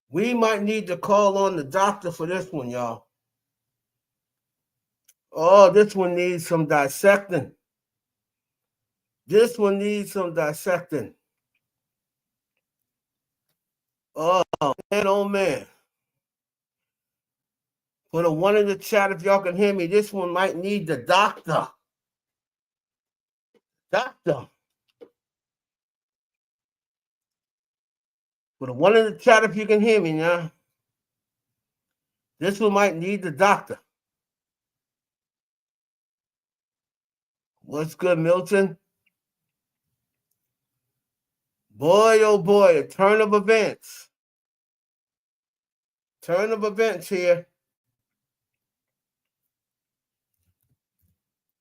We might need to call on the doctor for this one, y'all. Oh, this one needs some dissecting. This one needs some dissecting. Oh, man, oh, man. For the one in the chat, if y'all can hear me, this one might need the doctor. Doctor. For the one in the chat, if you can hear me now, this one might need the doctor. What's good, Milton? Boy, oh boy, a turn of events. Turn of events here.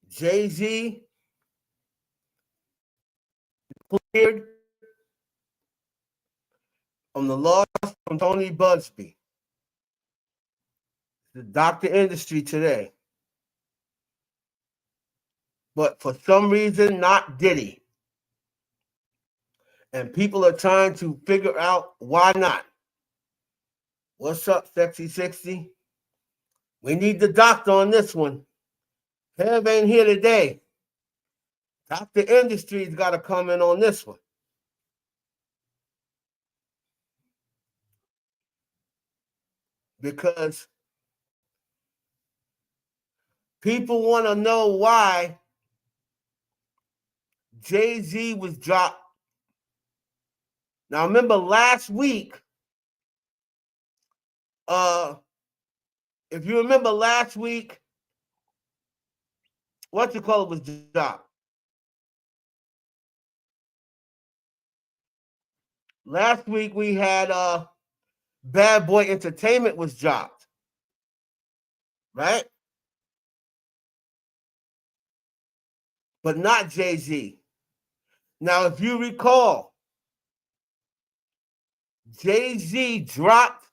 Jay-Z cleared on the loss from Tony Buzbee. The doctor industry today. But for some reason, not Diddy. And people are trying to figure out why not. What's up, Sexy 60? We need the doctor on this one. Kev ain't here today. Doctor Industry's got to come in on this one. Because people want to know why Jay-Z was dropped. Now, remember last week, if you remember last week, was dropped. Last week we had Bad Boy Entertainment was dropped, right? But not Jay-Z. Now, if you recall, Jay-Z dropped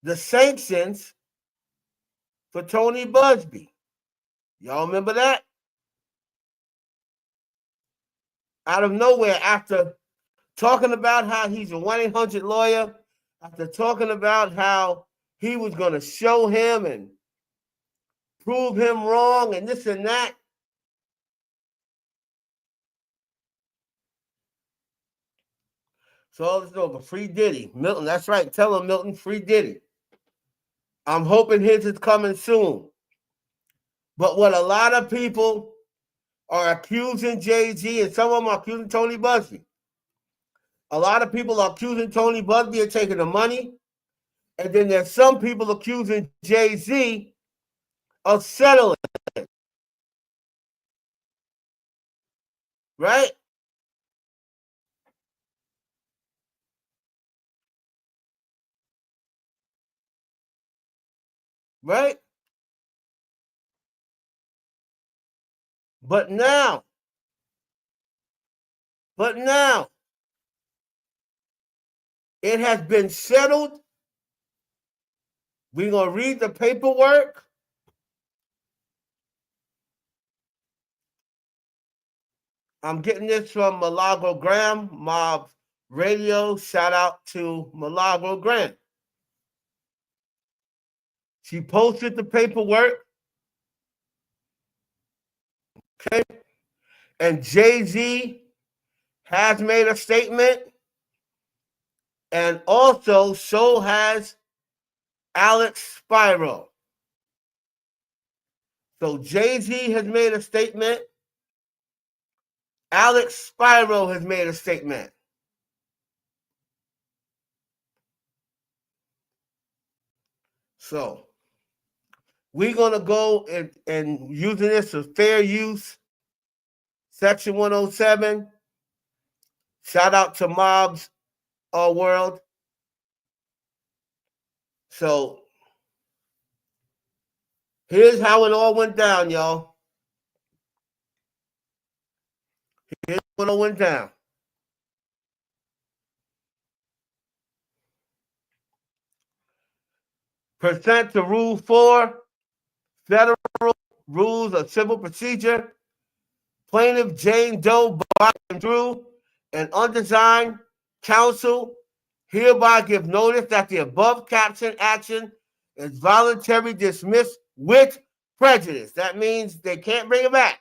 the sanctions for Tony Buzbee. Y'all remember that? Out of nowhere, after talking about how he's a 1-800 lawyer, after talking about how he was going to show him and prove him wrong and this and that. So all this over. Free Diddy. Milton, that's right. Tell him, Milton, free Diddy. I'm hoping his is coming soon. But what a lot of people are accusing Jay-Z, and some of them are accusing Tony Buzbee. A lot of people are accusing Tony Buzbee of taking the money. And then there's some people accusing Jay-Z of settling. Right? Right? But now, it has been settled. We're going to read the paperwork. I'm getting this from Milagro Graham, Mob Radio. Shout out to Milagro Graham. She posted the paperwork. Okay. And Jay-Z has made a statement. And also, so has Alex Spiro. So Jay-Z has made a statement. Alex Spiro has made a statement. So we're going to go and using this as fair use. Section 107. Shout out to Mob's World. So here's how it all went down, y'all. Here's what all went down. Pursuant to Rule 4, Federal Rules of Civil Procedure, Plaintiff Jane Doe bargained through an undesigned counsel hereby give notice that the above caption action is voluntarily dismissed with prejudice. That means they can't bring it back.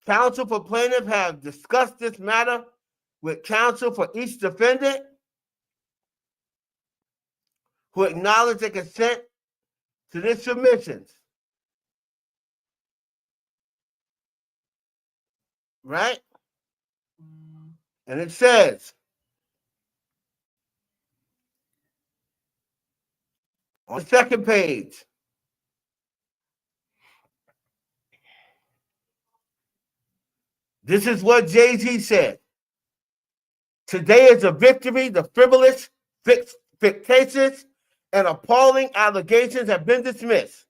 Counsel for plaintiff have discussed this matter with counsel for each defendant who acknowledge their consent to this submissions. Right? And it says, on the second page, this is what Jay-Z said. Today is a victory. The frivolous, fictitious, and appalling allegations have been dismissed.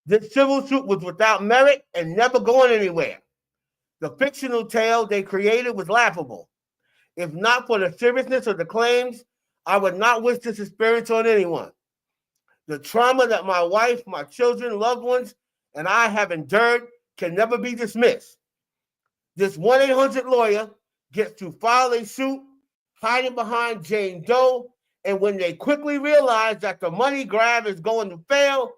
This civil suit was without merit and never going anywhere. The fictional tale they created was laughable. If not for the seriousness of the claims, I would not wish this experience on anyone. The trauma that my wife, my children, loved ones, and I have endured can never be dismissed. This 1-800 lawyer gets to file a suit hiding behind Jane Doe, and when they quickly realize that the money grab is going to fail,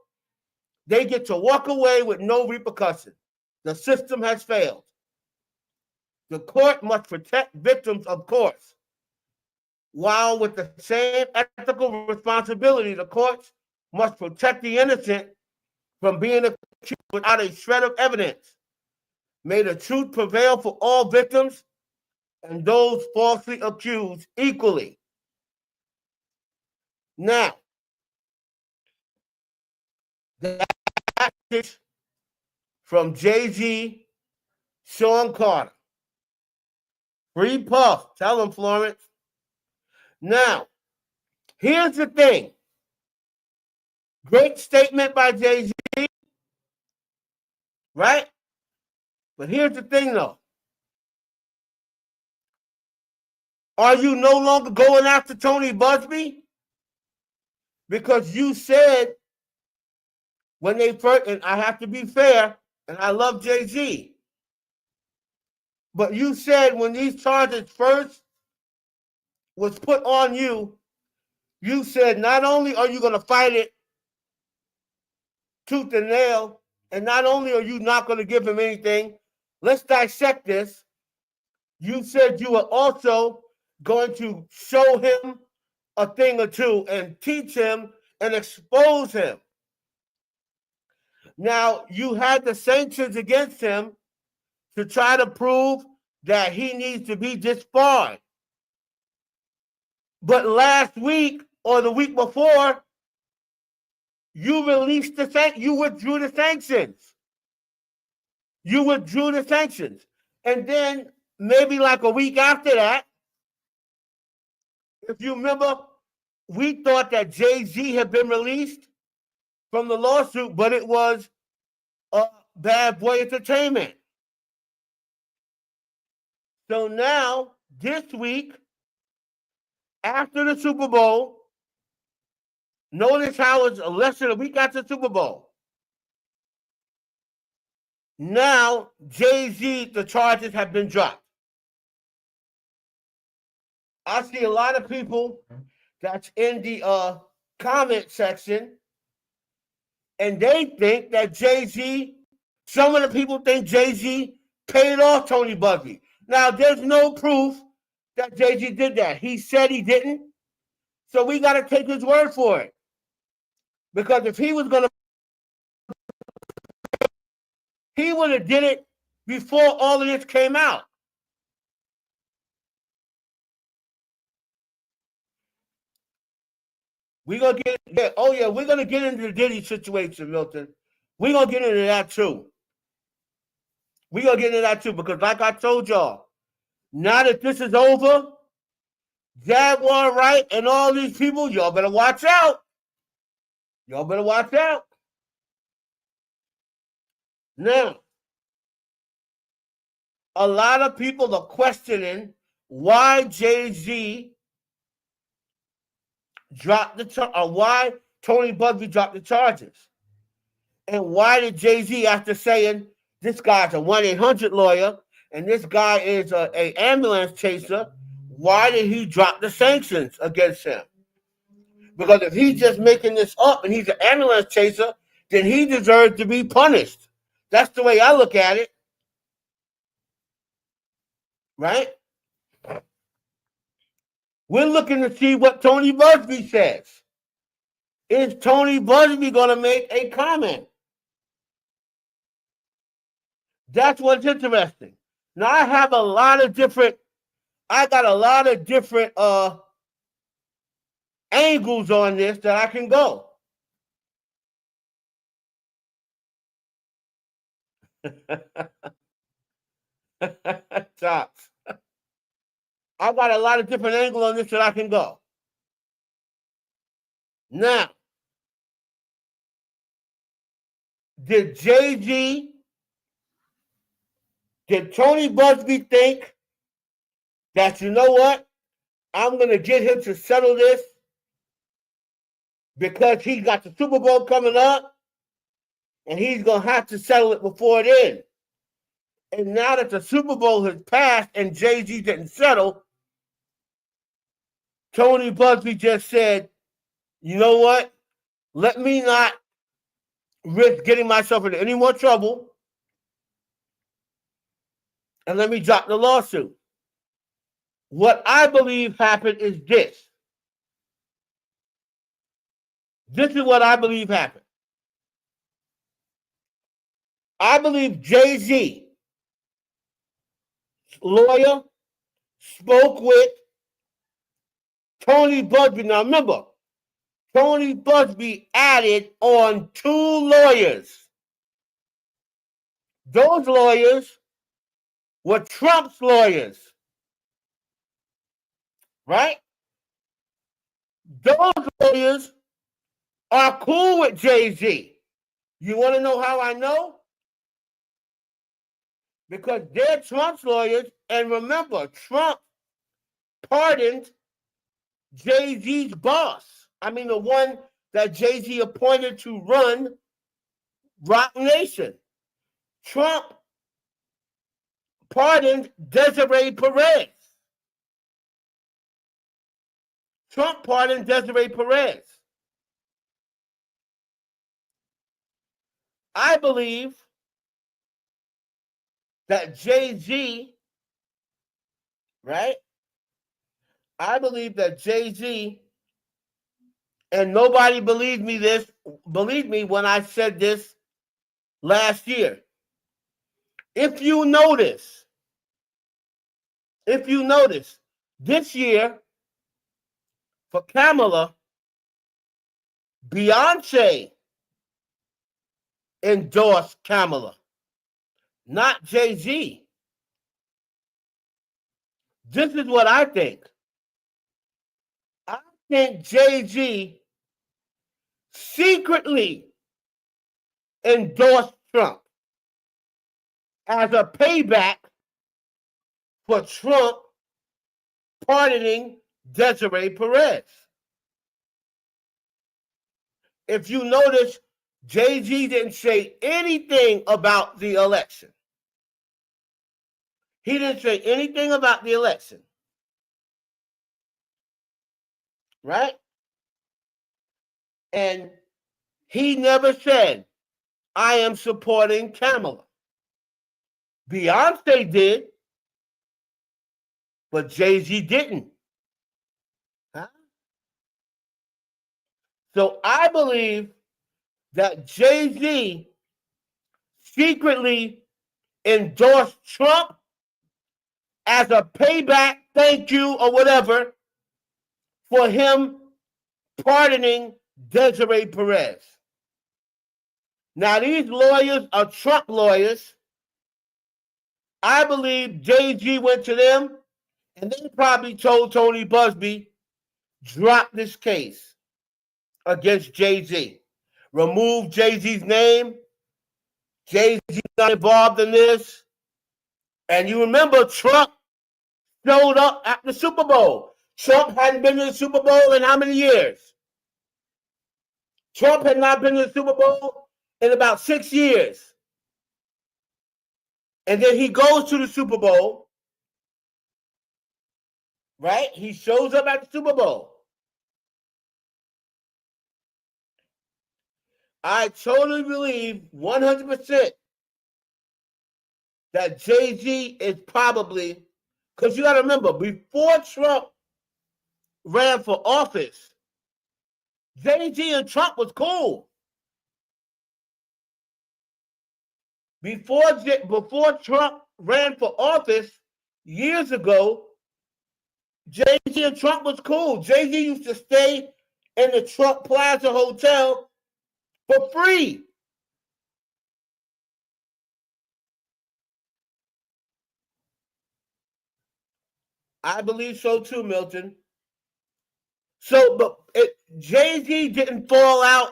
they get to walk away with no repercussion. The system has failed. The court must protect victims, of course, while with the same ethical responsibility, the courts must protect the innocent from being accused without a shred of evidence. May the truth prevail for all victims and those falsely accused equally. Now, that's from Jay-Z, Sean Carter. Free Puff. Tell him, Florence. Now, here's the thing. Great statement by Jay-Z, right? But here's the thing, though. Are you no longer going after Tony Buzbee? Because you said when they first, and I have to be fair, and I love Jay-Z, but you said when these charges first was put on you, you said not only are you going to fight it tooth and nail, and not only are you not going to give him anything, let's dissect this. You said you were also going to show him a thing or two and teach him and expose him. Now, you had the sanctions against him to try to prove that he needs to be disbarred. But last week or the week before, you released you withdrew the sanctions. You withdrew the sanctions. And then maybe like a week after that, if you remember, we thought that Jay-Z had been released from the lawsuit, but it was Bad Boy Entertainment. So now, this week, after the Super Bowl, notice how it's less than a week after the Super Bowl. Now, Jay-Z, the charges have been dropped. I see a lot of people that's in the comment section, and they think that Jay-Z, some of the people think Jay-Z paid off Tony Buzbee. Now, there's no proof that Jay-Z did that. He said he didn't, so we got to take his word for it. Because if he was going to, he would have did it before all of this came out. We're going to get, we're going to get into the Diddy situation, Milton. We're going to get into that too. We're going to get into that too, because like I told y'all, now that this is over, Jaguar Wright and all these people, y'all better watch out. Y'all better watch out. Now, a lot of people are questioning why Jay-Z dropped why Tony Buzbee dropped the charges. And why did Jay-Z, after saying this guy's a 1-800 lawyer and this guy is a ambulance chaser, why did he drop the sanctions against him? Because if he's just making this up and he's an ambulance chaser, then he deserves to be punished. That's the way I look at it. Right? We're looking to see what Tony Buzbee says. Is Tony Buzbee going to make a comment? That's what's interesting. Now I got a lot of different angles on this that I can go. Tops. I got a lot of different angles on this that I can go. Now, did Tony Buzbee think that, you know what, I'm going to get him to settle this because he got the Super Bowl coming up and he's going to have to settle it before then? And now that the Super Bowl has passed and Jay-Z didn't settle, Tony Buzbee just said, you know what? Let me not risk getting myself into any more trouble and let me drop the lawsuit. What I believe happened is this. This is what I believe happened. I believe Jay-Z lawyer spoke with Tony Buzbee. Now remember, Tony Buzbee added on 2 lawyers. Those lawyers were Trump's lawyers. Right? Those lawyers are cool with Jay-Z. You want to know how I know? Because they're Trump's lawyers, and remember, Trump pardoned Jay-Z's boss. I mean, the one that Jay-Z appointed to run Rock Nation. Trump pardoned Desiree Perez. Trump pardoned Desiree Perez. I believe that Jay-Z, right? I believe that Jay-Z, and nobody believed me when I said this last year. If you notice, this year, for Kamala, Beyonce endorsed Kamala, not Jay-Z. This is what I think. I think Jay-Z secretly endorsed Trump as a payback for Trump pardoning Desiree Perez. If you notice, Jay-Z didn't say anything about the election. He didn't say anything about the election. Right? And he never said, I am supporting Kamala. Beyonce did, but Jay-Z didn't. Huh? So I believe that Jay-Z secretly endorsed Trump as a payback, thank you, or whatever, for him pardoning Desiree Perez. Now, these lawyers are Trump lawyers. I believe Jay-Z went to them, and they probably told Tony Buzbee, drop this case against Jay-Z. Remove Jay-Z's name. Jay-Z not involved in this. And you remember Trump showed up at the Super Bowl. Trump hadn't been to the Super Bowl in how many years? Trump had not been to the Super Bowl in about 6 years. And then he goes to the Super Bowl, right? He shows up at the Super Bowl. I totally believe 100% that Jay-Z is probably, because you got to remember, before Trump ran for office, Jay-Z and Trump was cool. Before Trump ran for office years ago, Jay-Z and Trump was cool. Jay-Z used to stay in the Trump Plaza Hotel for free. I believe so too, Milton. So, but Jay-Z didn't fall out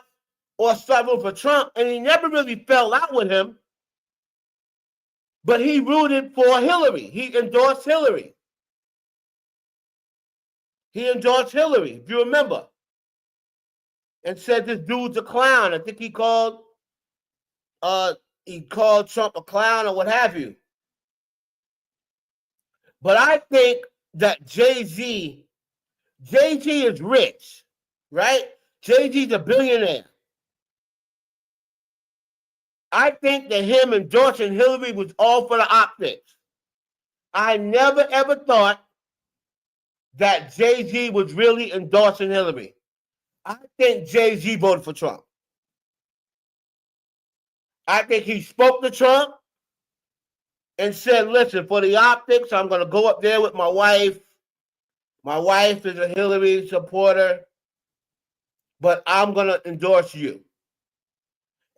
or struggle for Trump, and he never really fell out with him. But he rooted for Hillary. He endorsed Hillary. He endorsed Hillary, if you remember, and said this dude's a clown. I think he called Trump a clown or what have you. But I think that Jay-Z is rich, right? Jay-Z's a billionaire. I think that him endorsing Hillary was all for the optics. I never ever thought that Jay-Z was really endorsing Hillary. I think Jay-Z voted for Trump. I think he spoke to Trump and said, listen, for the optics, I'm going to go up there with my wife. My wife is a Hillary supporter, but I'm going to endorse you.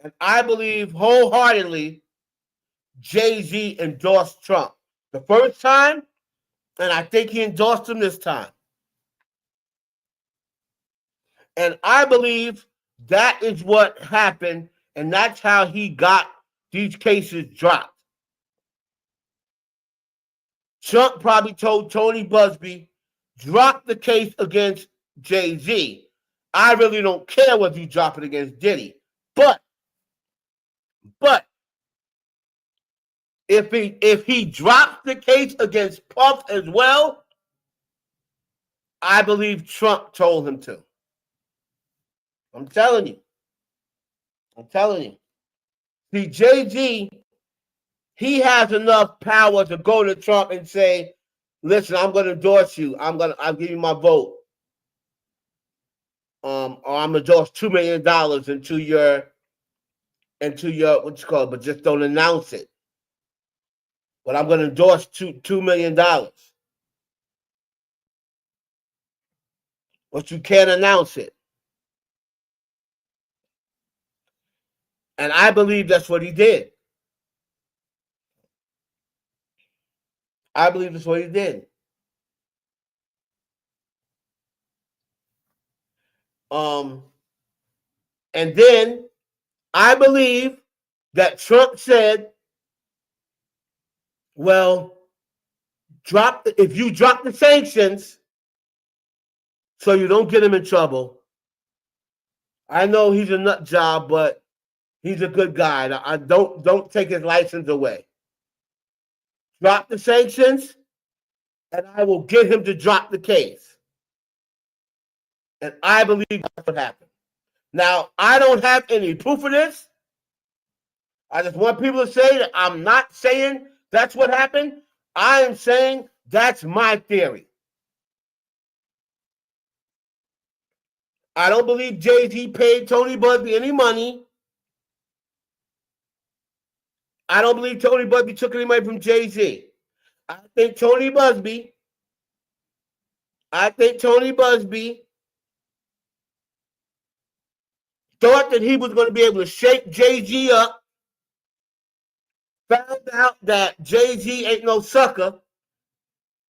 And I believe wholeheartedly Jay-Z endorsed Trump the first time, and I think he endorsed him this time. And I believe that is what happened, and that's how he got these cases dropped. Trump probably told Tony Buzbee, drop the case against Jay-Z. I really don't care whether you drop it against Diddy. But if he drops the case against Puff as well, I believe Trump told him to. I'm telling you. See, Jay-Z, he has enough power to go to Trump and say, listen, I'm going to endorse you. I'll give you my vote. Or I'm going to endorse $2 million into your, what you call it, but just don't announce it. But I'm going to endorse $2 million. But you can't announce it. And I believe that's what he did. I believe that's what he did. And then I believe that Trump said, well, if you drop the sanctions so you don't get him in trouble. I know he's a nut job, but he's a good guy. I don't take his license away. Drop the sanctions, and I will get him to drop the case. And I believe that's what happened. Now, I don't have any proof of this. I just want people to say that I'm not saying that's what happened. I am saying that's my theory. I don't believe Jay-Z paid Tony Buzbee any money. I don't believe Tony Buzbee took any money from Jay-Z. I think Tony Buzbee thought that he was going to be able to shake Jay-Z up, found out that Jay-Z ain't no sucker,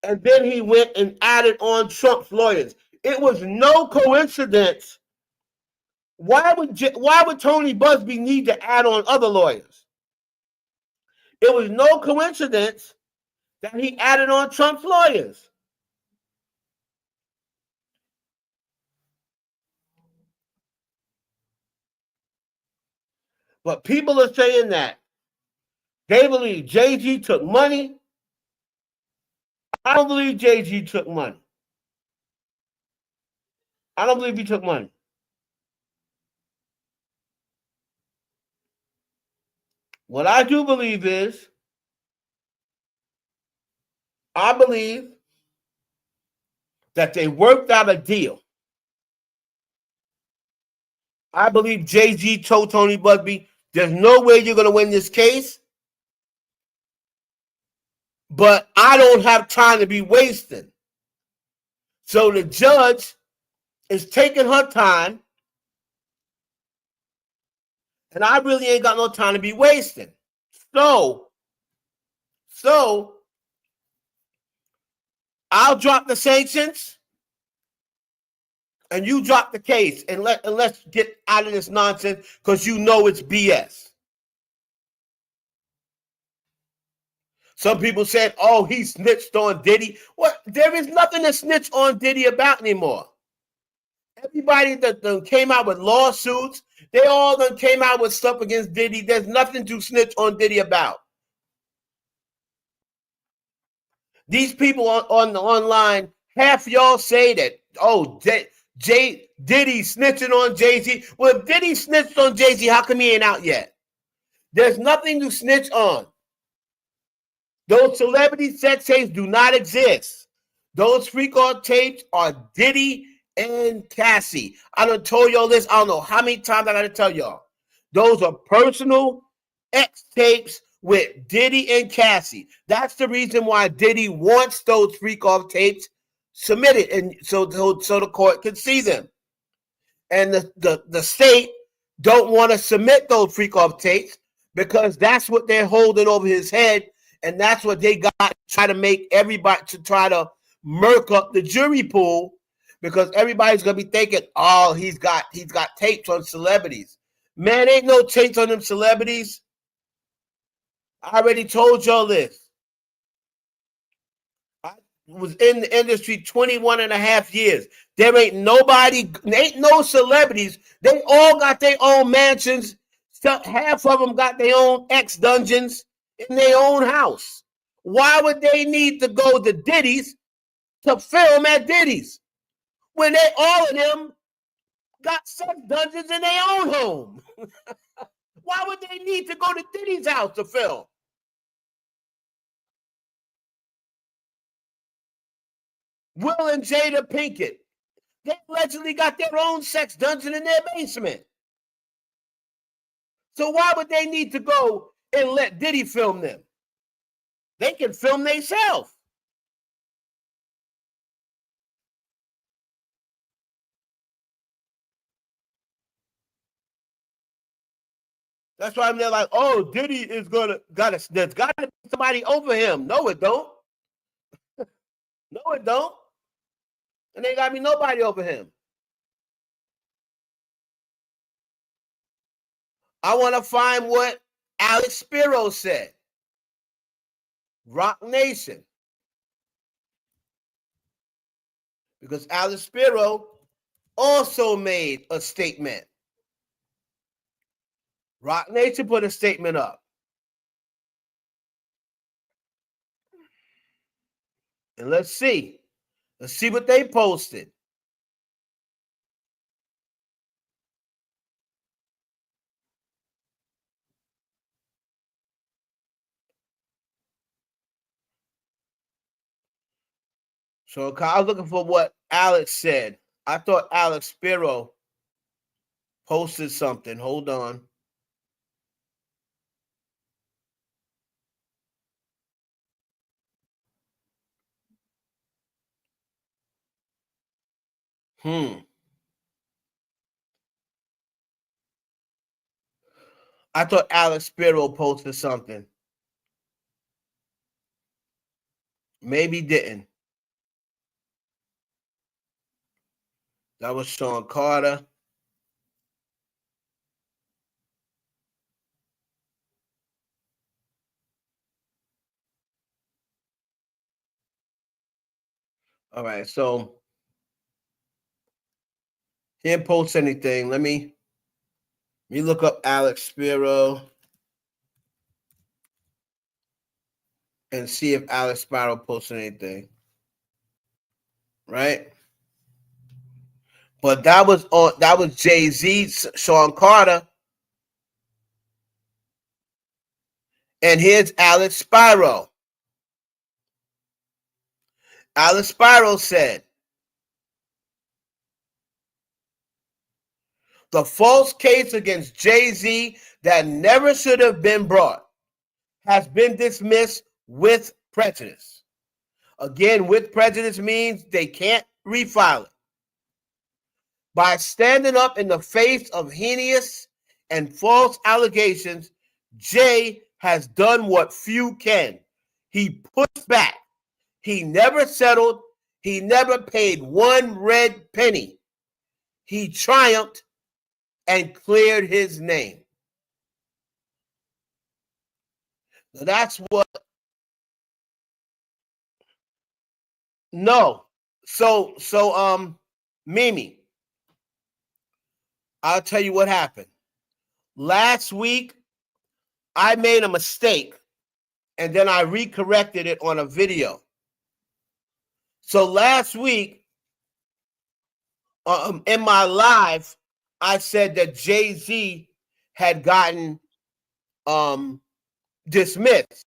and then he went and added on Trump's lawyers. It was no coincidence. Why would Tony Buzbee need to add on other lawyers? It was no coincidence that he added on Trump's lawyers. But people are saying that they believe Jay-Z took money. I don't believe Jay-Z took money. I don't believe he took money. What I do believe is, I believe that they worked out a deal. I believe Jay-Z told Tony Buzbee, there's no way you're going to win this case, but I don't have time to be wasting. So the judge is taking her time, and I really ain't got no time to be wasting. So I'll drop the sanctions, and you drop the case, and let's get out of this nonsense, because you know it's BS. Some people said, oh, he snitched on Diddy. What? There is nothing to snitch on Diddy about anymore. Everybody that came out with lawsuits, they all done came out with stuff against Diddy. There's nothing to snitch on Diddy about. These people on the online, half y'all say that, oh, Diddy snitching on Jay-Z. Well, if Diddy snitched on Jay-Z, how come he ain't out yet? There's nothing to snitch on. Those celebrity sex tapes do not exist. Those freak-off tapes are Diddy and Cassie. I done told y'all this. I don't know how many times I got to tell y'all. Those are personal X tapes with Diddy and Cassie. That's the reason why Diddy wants those freak-off tapes submitted, and so the court can see them. And the state don't want to submit those freak-off tapes because that's what they're holding over his head, and that's what they got to try to make everybody, to try to murk up the jury pool, because everybody's gonna be thinking, oh, he's got tapes on celebrities. Man, ain't no tapes on them celebrities. I already told y'all this. I was in the industry 21 and a half years. There ain't no celebrities. They all got their own mansions. Half of them got their own X dungeons in their own house. Why would they need to go to Diddy's to film at Diddy's when all of them got sex dungeons in their own home? Why would they need to go to Diddy's house to film? Will and Jada Pinkett, they allegedly got their own sex dungeon in their basement. So why would they need to go and let Diddy film them? They can film themselves. That's why they're like, oh, Diddy is there's got to be somebody over him. No, it don't. No, it don't. And ain't got to be nobody over him. I want to find what Alex Spiro said. Rock Nation. Because Alex Spiro also made a statement. Rock Nation put a statement up. And let's see. Let's see what they posted. So I was looking for what Alex said. I thought Alex Spiro posted something. Hold on. I thought Alex Spiro posted something. Maybe didn't. That was Sean Carter. All right, so he didn't post anything. Let me look up Alex Spiro and see if Alex Spiro posted anything. Right? But that was Jay-Z, Sean Carter, and here's Alex Spiro. Alex Spiro said, the false case against Jay-Z that never should have been brought has been dismissed with prejudice. Again, with prejudice means they can't refile it. By standing up in the face of heinous and false allegations, Jay has done what few can. He pushed back. He never settled. He never paid one red penny. He triumphed and cleared his name. Now that's what. No. So, Mimi, I'll tell you what happened. Last week, I made a mistake, and then I recorrected it on a video. So last week, in my live, I said that Jay-Z had gotten dismissed,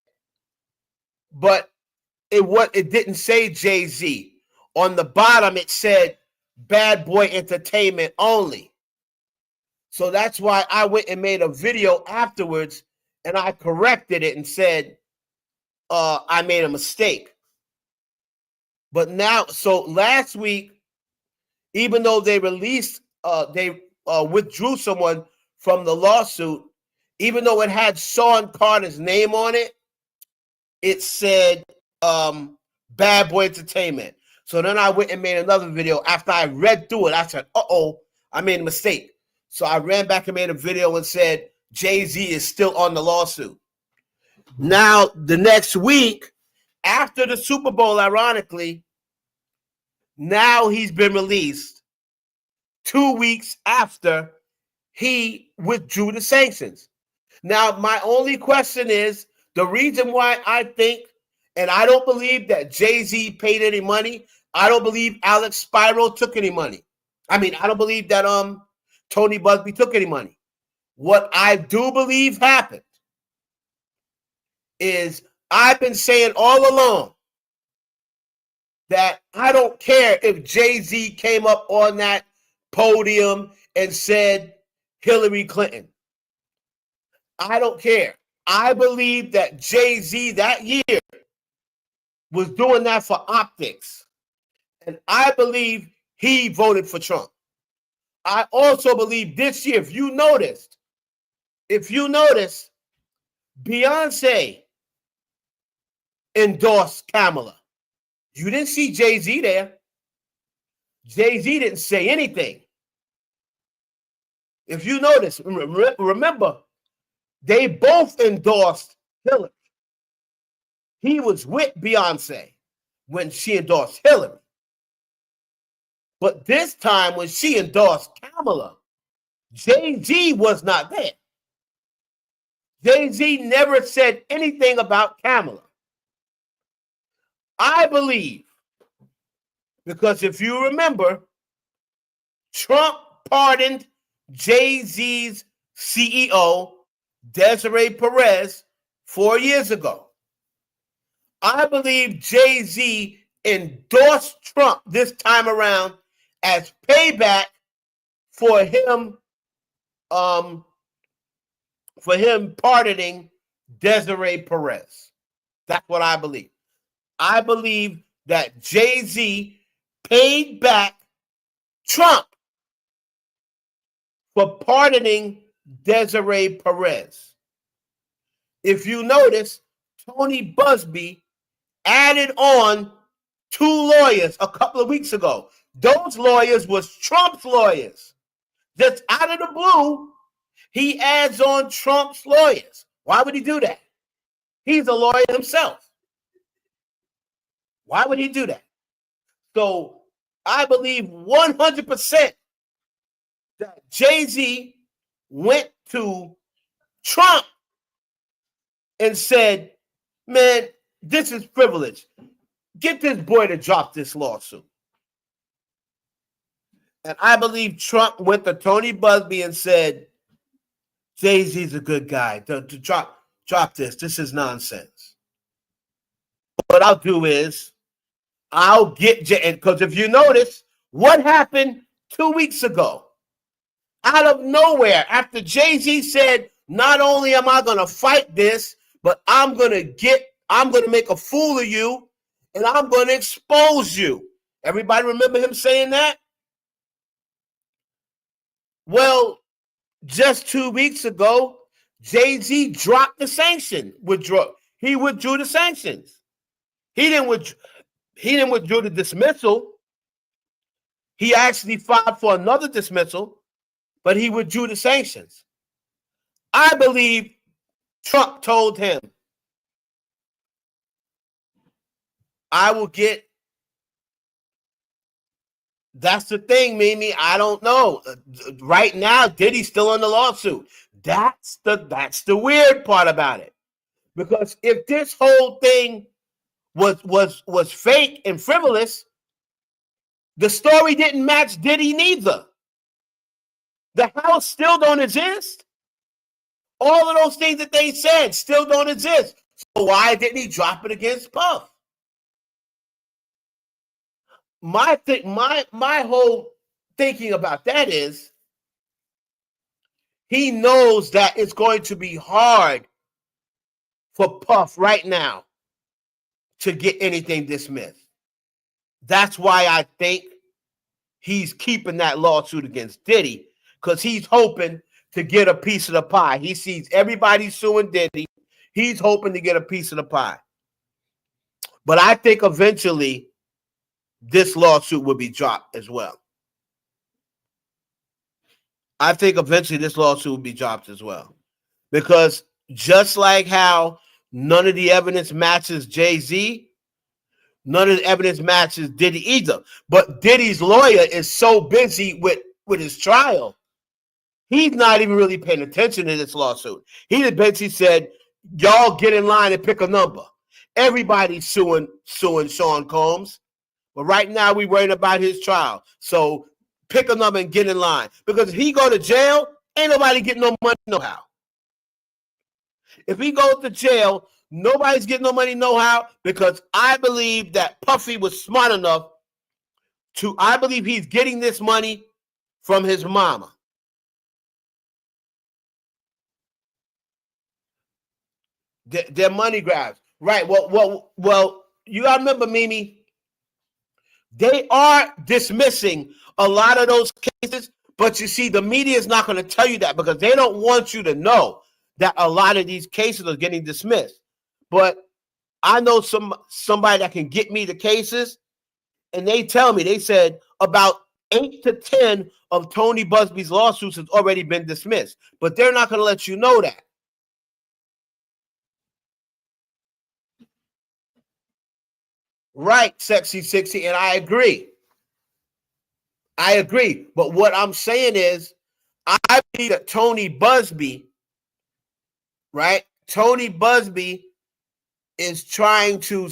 but it didn't say Jay-Z. On the bottom, it said Bad Boy Entertainment only. So that's why I went and made a video afterwards, and I corrected it and said I made a mistake. But now, so last week, even though they released, they withdrew someone from the lawsuit, even though it had Sean Carter's name on it, it said Bad Boy Entertainment. So then I went and made another video. After I read through it, I said, uh-oh, I made a mistake. So I ran back and made a video and said, Jay-Z is still on the lawsuit. Now, the next week, after the Super Bowl, ironically, now he's been released 2 weeks after he withdrew the sanctions. Now, my only question is, the reason why I think, and I don't believe that Jay-Z paid any money, I don't believe Alex Spiro took any money. I don't believe that Tony Buzbee took any money. What I do believe happened is I've been saying all along that I don't care if Jay-Z came up on that podium and said Hillary Clinton. I don't care. I believe that Jay-Z that year was doing that for optics. And I believe he voted for Trump. I also believe this year, if you noticed, Beyonce endorsed Kamala. You didn't see Jay-Z there. Jay-Z didn't say anything. If you notice, remember, they both endorsed Hillary. He was with Beyonce when she endorsed Hillary. But this time when she endorsed Kamala, Jay-Z was not there. Jay-Z never said anything about Kamala. I believe, because if you remember, Trump pardoned Jay-Z's CEO, Desiree Perez, 4 years ago. I believe Jay-Z endorsed Trump this time around as payback for him pardoning Desiree Perez. That's what I believe. I believe that Jay-Z paid back Trump for pardoning Desiree Perez. If you notice, Tony Buzbee added on 2 lawyers a couple of weeks ago. Those lawyers was Trump's lawyers. Just out of the blue, he adds on Trump's lawyers. Why would he do that? He's a lawyer himself. Why would he do that? So I believe 100% that Jay-Z went to Trump and said, man, this is privilege. Get this boy to drop this lawsuit. And I believe Trump went to Tony Buzbee and said, Jay-Z's a good guy. To drop this. This is nonsense. What I'll do is I'll get Jay, because if you notice, what happened 2 weeks ago? Out of nowhere, after Jay-Z said, not only am I going to fight this, but I'm going to make a fool of you, and I'm going to expose you. Everybody remember him saying that? Well, just 2 weeks ago, Jay-Z dropped the sanction. He withdrew the sanctions. He didn't withdraw the dismissal. He actually filed for another dismissal, but he withdrew the sanctions. I believe Trump told him, I will get. That's the thing, Mimi. I don't know. Right now, Diddy's still in the lawsuit. That's the weird part about it. Because if this whole thing was fake and frivolous, the story didn't match Diddy neither. The house still don't exist. All of those things that they said still don't exist. So why didn't he drop it against Puff? My whole thinking about that is he knows that it's going to be hard for Puff right now to get anything dismissed. That's why I think he's keeping that lawsuit against Diddy, because he's hoping to get a piece of the pie. He sees everybody suing Diddy. He's hoping to get a piece of the pie. But I think eventually this lawsuit will be dropped as well. I think eventually this lawsuit will be dropped as well. Because just like how none of the evidence matches Jay-Z, none of the evidence matches Diddy either. But Diddy's lawyer is so busy with his trial, he's not even really paying attention to this lawsuit. He just basically said, y'all get in line and pick a number. Everybody's suing Sean Combs. But right now we're worrying about his trial. So pick a number and get in line. Because if he go to jail, ain't nobody getting no money no how. If he goes to jail, nobody's getting no money no how, because I believe that Puffy was smart enough I believe he's getting this money from his mama. They're money grabs. Right. Well, you gotta remember, Mimi, they are dismissing a lot of those cases, but you see, the media is not going to tell you that because they don't want you to know that a lot of these cases are getting dismissed. But I know somebody that can get me the cases, and they tell me, they said about 8 to 10 of Tony Buzbee's lawsuits has already been dismissed, but they're not going to let you know that. Right, Sexy 60, and I agree. But what I'm saying is, I believe that Tony Buzbee, right? Tony Buzbee is trying to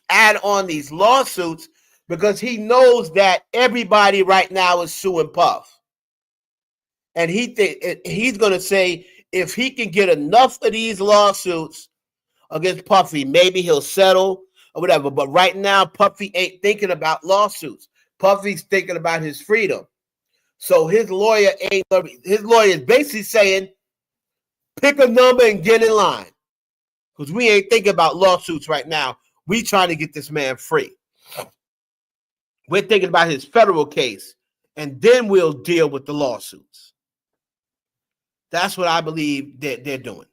add on these lawsuits because he knows that everybody right now is suing Puff. And he's going to say, if he can get enough of these lawsuits against Puffy, maybe he'll settle or whatever. But right now, Puffy ain't thinking about lawsuits. Puffy's thinking about his freedom. So his lawyer is basically saying, pick a number and get in line. Because we ain't thinking about lawsuits right now. We trying to get this man free. We're thinking about his federal case, and then we'll deal with the lawsuits. That's what I believe that they're doing.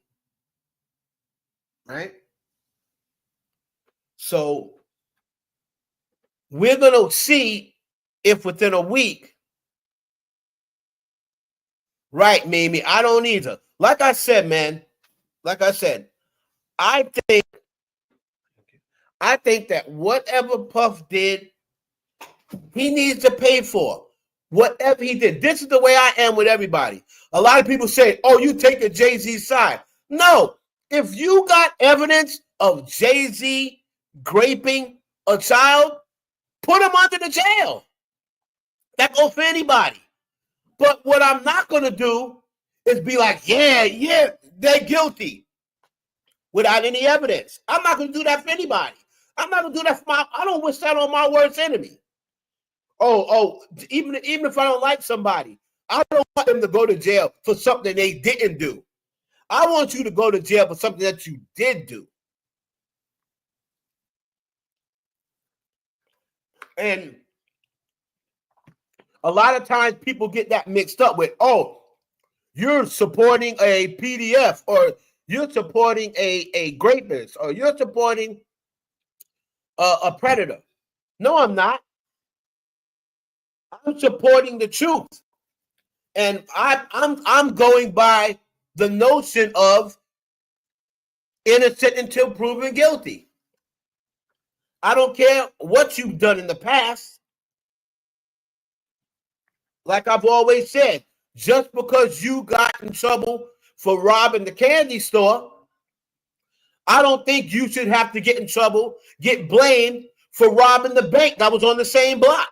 Right? So we're going to see if within a week, right, Mimi? I don't either. Like I said, man, I think that whatever Puff did, he needs to pay for. Whatever he did. This is the way I am with everybody. A lot of people say, oh, you take the Jay-Z side. No. If you got evidence of Jay-Z graping a child, put him under the jail. That goes for anybody. But what I'm not going to do is be like, yeah, they're guilty without any evidence. I'm not going to do that for anybody. I'm not going to do that for I don't wish that on my worst enemy. Even if I don't like somebody, I don't want them to go to jail for something they didn't do. I want you to go to jail for something that you did do. And a lot of times people get that mixed up with, you're supporting a PDF, or you're supporting a greatness, or you're supporting a predator. No, I'm not. I'm supporting the truth. And I'm going by the notion of innocent until proven guilty. I don't care what you've done in the past. Like I've always said, just because you got in trouble for robbing the candy store, I don't think you should have to get in trouble, get blamed for robbing the bank that was on the same block.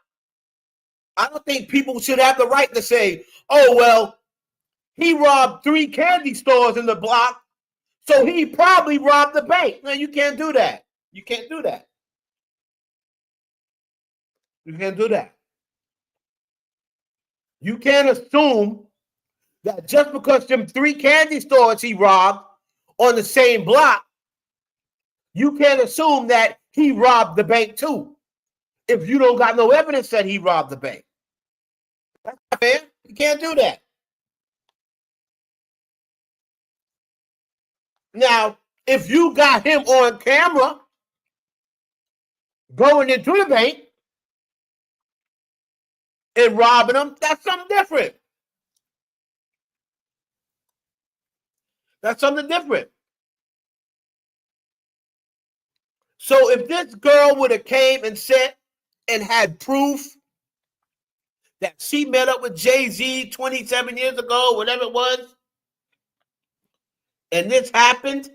I don't think people should have the right to say, oh, well, he robbed 3 candy stores in the block, so he probably robbed the bank. No, you can't do that. You can't do that. You can't do that. You can't assume that just because them 3 candy stores he robbed on the same block, you can't assume that he robbed the bank too, if you don't got no evidence that he robbed the bank. That's not fair. You can't do that. Now, if you got him on camera going into the bank and robbing them, that's something different. That's something different. So if this girl would have came and said and had proof that she met up with Jay-Z 27 years ago, whatever it was, and this happened,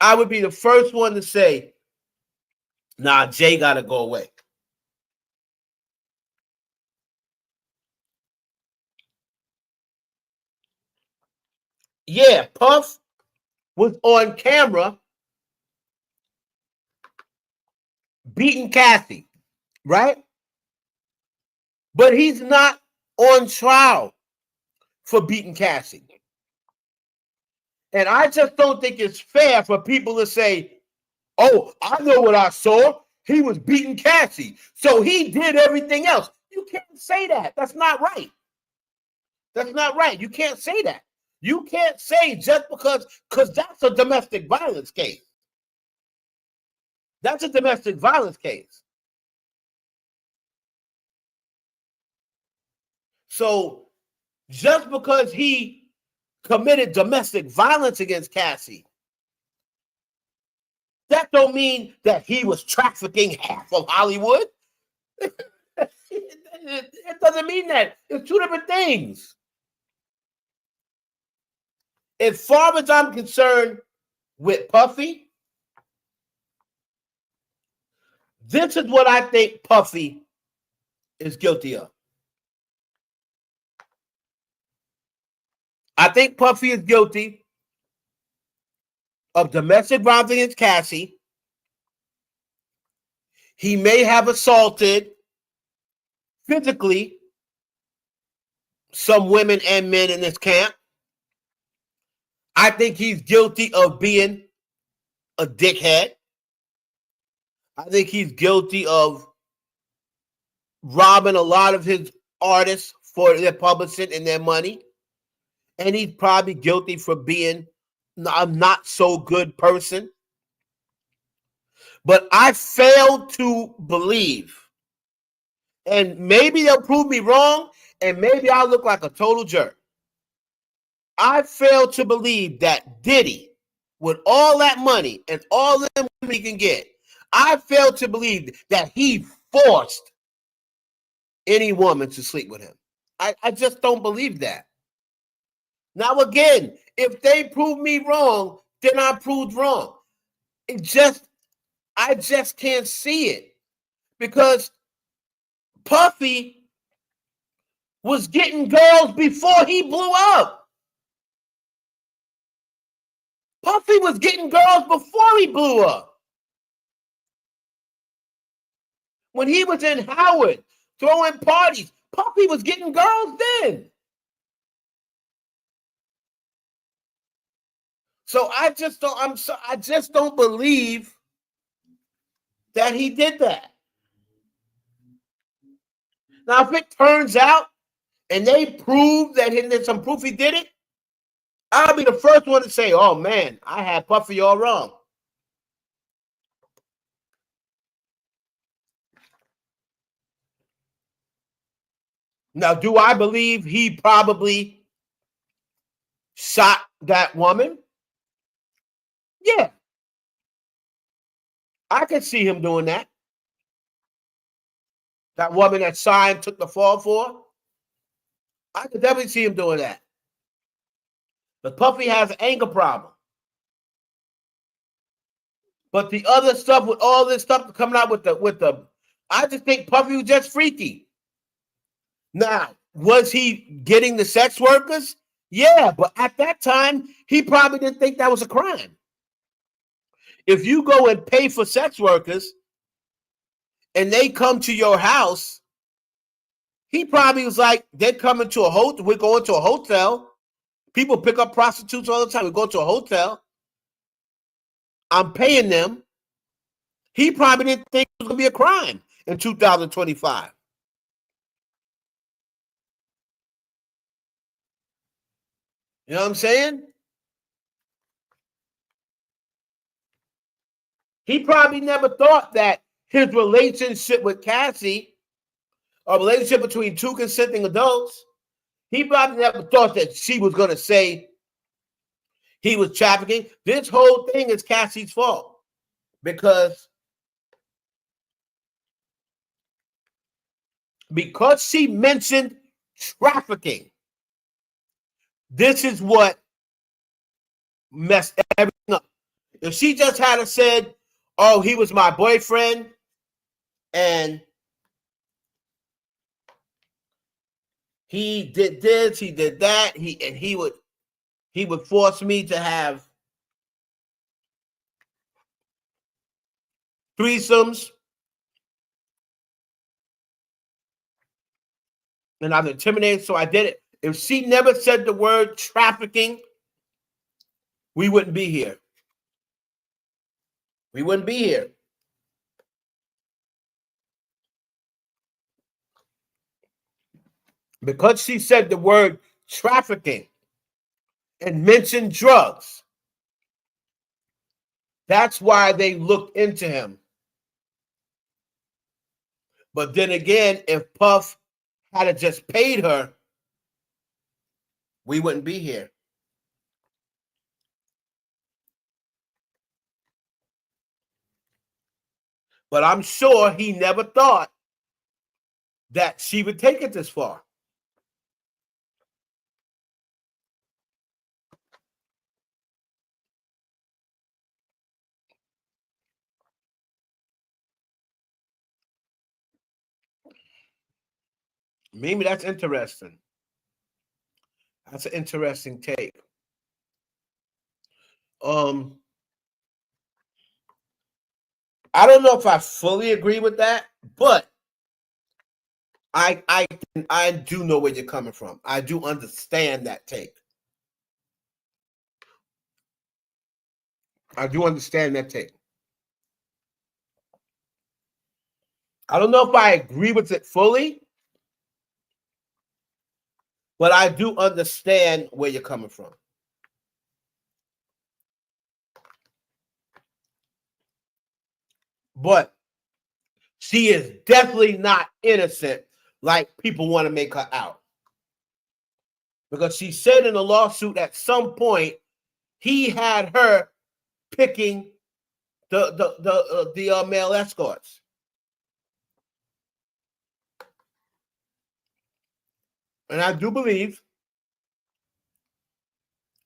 I would be the first one to say, nah, Jay got to go away. Yeah, Puff was on camera beating Cassie, right? But he's not on trial for beating Cassie. And I just don't think it's fair for people to say, oh, I know what I saw. He was beating Cassie, so he did everything else. You can't say that. That's not right. That's not right. You can't say that. You can't say just because that's a domestic violence case. That's a domestic violence case. So just because he committed domestic violence against Cassie, that don't mean that he was trafficking half of Hollywood. It doesn't mean that. It's 2 different things. As far as I'm concerned with Puffy, this is what I think Puffy is guilty of. I think Puffy is guilty of domestic violence against Cassie. He may have assaulted physically some women and men in this camp. I think he's guilty of being a dickhead. I think he's guilty of robbing a lot of his artists for their publishing and their money. And he's probably guilty for being a not so good person. But I fail to believe, and maybe they'll prove me wrong, and maybe I'll look like a total jerk. I fail to believe that Diddy, with all that money and all the money he can get, I fail to believe that he forced any woman to sleep with him. I just don't believe that. Now, again, if they prove me wrong, then I proved wrong. I just can't see it, because Puffy was getting girls before he blew up. Puffy was getting girls before he blew up. When he was in Howard throwing parties, Puffy was getting girls then. So I just don't believe that he did that. Now, if it turns out and they prove that there's some proof he did it, I'll be the first one to say, oh man, I had Puffy all wrong. Now, do I believe he probably shot that woman? Yeah. I could see him doing that. That woman that Sign took the fall for. I could definitely see him doing that. But Puffy has an anger problem. But the other stuff with all this stuff coming out with the I just think Puffy was just freaky. Now, was he getting the sex workers? Yeah, but at that time, he probably didn't think that was a crime. If you go and pay for sex workers and they come to your house, he probably was like, they're coming to a hotel. We're going to a hotel. People pick up prostitutes all the time. We go to a hotel. I'm paying them. He probably didn't think it was going to be a crime in 2025. You know what I'm saying? He probably never thought that his relationship with Cassie, a relationship between two consenting adults, he probably never thought that she was going to say he was trafficking. This whole thing is Cassie's fault because she mentioned trafficking. This is what messed everything up. If she just had said, oh, he was my boyfriend and he did this, he did that, he would force me to have threesomes, and I was intimidated, so I did it. If she never said the word trafficking, we wouldn't be here. We wouldn't be here. Because she said the word trafficking and mentioned drugs, that's why they looked into him. But then again, if Puff had just paid her, we wouldn't be here. But I'm sure he never thought that she would take it this far. Maybe that's interesting. That's an interesting take. I don't know if I fully agree with that, but I do know where you're coming from. I do understand that take. I do understand that take. I don't know if I agree with it fully, but I do understand where you're coming from. But she is definitely not innocent like people want to make her out. Because she said in the lawsuit at some point he had her picking the male escorts. And I do believe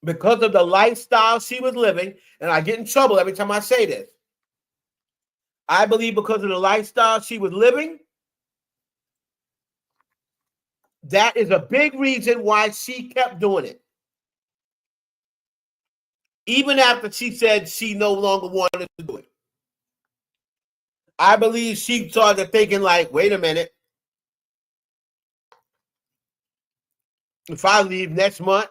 because of the lifestyle she was living, and I get in trouble every time I say this, I believe because of the lifestyle she was living, that is a big reason why she kept doing it. Even after she said she no longer wanted to do it. I believe she started thinking like, wait a minute. If I leave next month,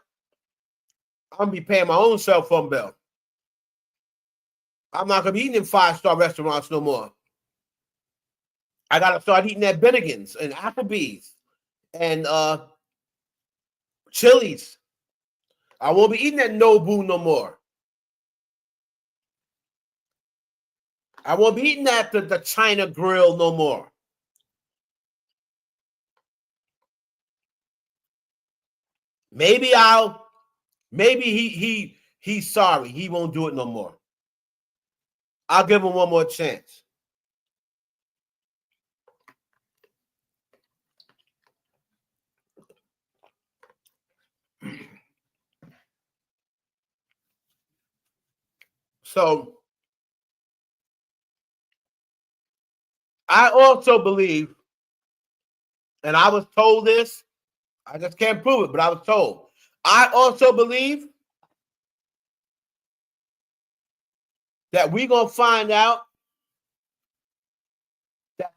I'm going to be paying my own cell phone bill. I'm not going to be eating in 5-star restaurants no more. I got to start eating at Bennigan's and Applebee's and Chili's. I won't be eating at Nobu no more. I won't be eating at the China Grill no more. Maybe he's sorry. He won't do it no more. I'll give him one more chance. So I also believe, and I was told this, I just can't prove it, but I was told. I also believe that we're going to find out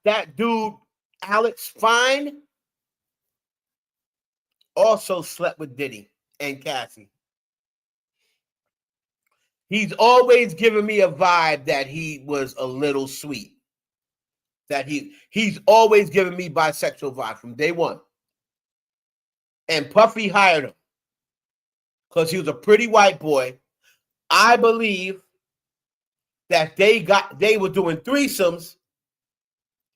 that dude, Alex Fine, also slept with Diddy and Cassie. He's always given me a vibe that he was a little sweet. That he's always given me bisexual vibe from day one. And Puffy hired him because he was a pretty white boy. I believe that they were doing threesomes,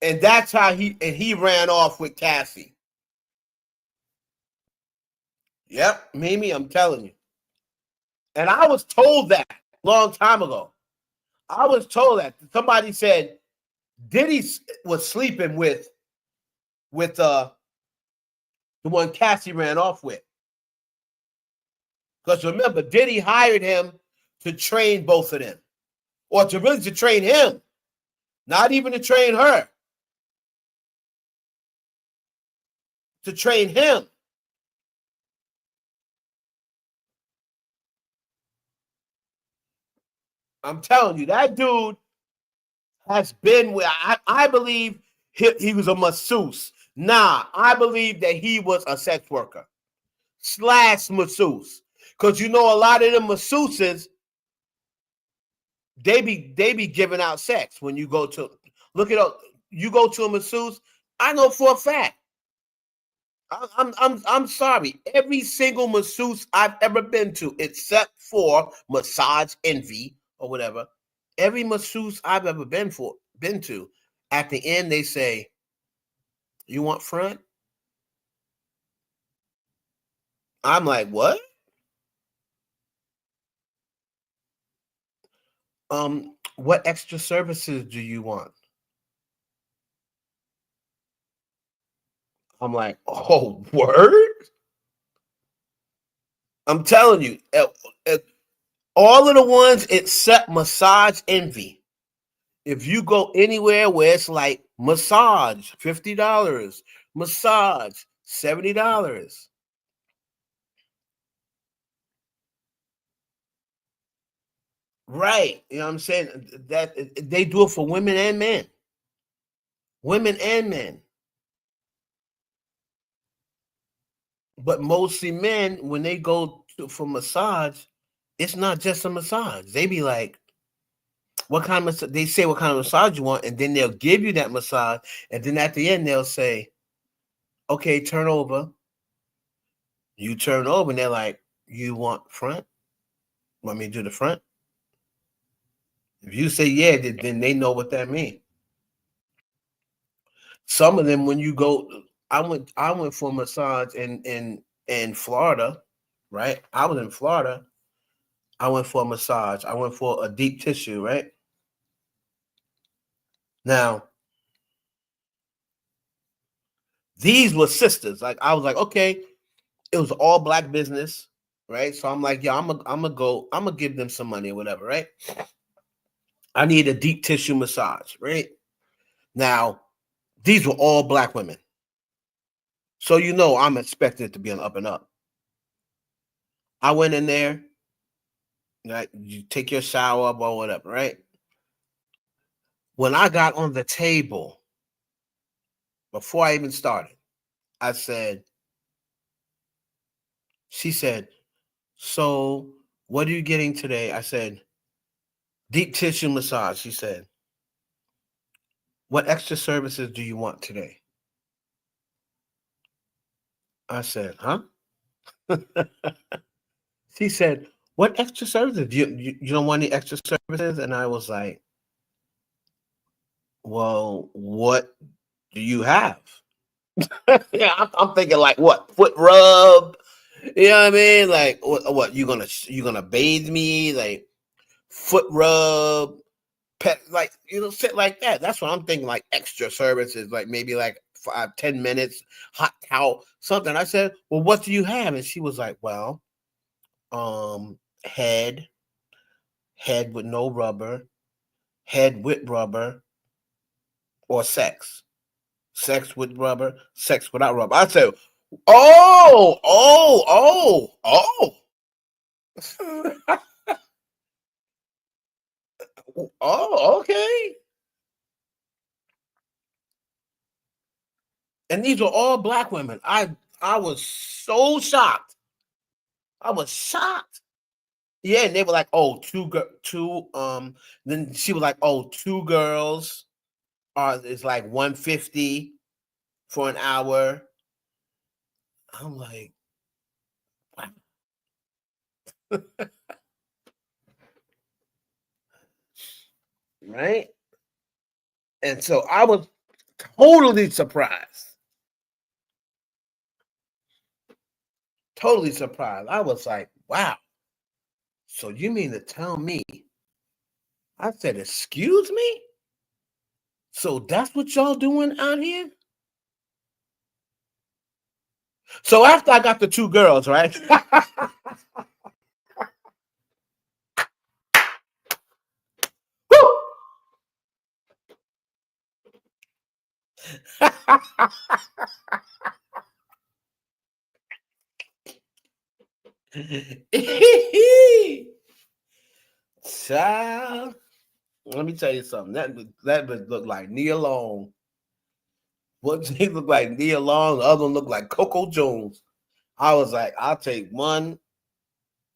and that's how he ran off with Cassie. Yep, Mimi, I'm telling you. And I was told that a long time ago. I was told that. Somebody said Diddy was sleeping with the one Cassie ran off with. Because remember, Diddy hired him to train both of them. Or to train him. Not even to train her. To train him. I'm telling you, that dude has been with, I believe he was a masseuse. Nah, I believe that he was a sex worker / masseuse. Because you know a lot of them masseuses, they be giving out sex when you go to you go to a masseuse. I know for a fact. I'm sorry. Every single masseuse I've ever been to, except for Massage Envy or whatever, every masseuse I've ever been to, at the end they say, "You want front?" I'm like, "What?" What extra services do you want? I'm like, "Oh, word?" I'm telling you, all of the ones except Massage Envy. If you go anywhere where it's like massage, $50, massage, $70. Right. You know what I'm saying? That they do it for women and men. Women and men. But mostly men, when they go for massage, it's not just a massage. They be like, what kind of they say what kind of massage you want, and then they'll give you that massage, and then at the end they'll say, okay, turn over. You turn over, and they're like, you want front? Want me to do the front? If you say yeah, then they know what that means. Some of them, when you go, I went for a massage in Florida, right? I was in Florida. I went for a massage. I went for a deep tissue, right? Now, these were sisters. Like I was like, okay, it was all black business, right? So I'm like, yeah, I'm gonna give them some money or whatever, right? I need a deep tissue massage, right? Now, these were all black women. So I'm expected to be an up and up. I went in there, like you take your shower or whatever, right? When I got on the table, before I even started, I said, she said, so what are you getting today? I said, deep tissue massage. She said, what extra services do you want today? I said, huh? She said, what extra services? You don't want any extra services? And I was like, well, what do you have? Yeah, I'm thinking like what? Foot rub? You know what I mean? Like what you gonna bathe me? Like foot rub, pet, like shit like that. That's what I'm thinking. Like extra services, like maybe like 5-10 minutes, hot towel, something. I said, well, what do you have? And she was like, well, head with no rubber, head with rubber, or sex with rubber, sex without rubber. I said, oh, oh, okay. And these were all black women. I was so shocked. I was shocked. Yeah, and they were like, oh, then she was like, oh, two girls is like 150 for an hour. I'm like, wow. Right? And so I was totally surprised. Totally surprised. I was like, wow. So you mean to tell me? I said, excuse me? So that's what y'all doing out here? So after I got the two girls, right? Child, let me tell you something. That would look like Nia Long. What they look like Nia Long, the other one looked like Coco Jones. I was like, I'll take one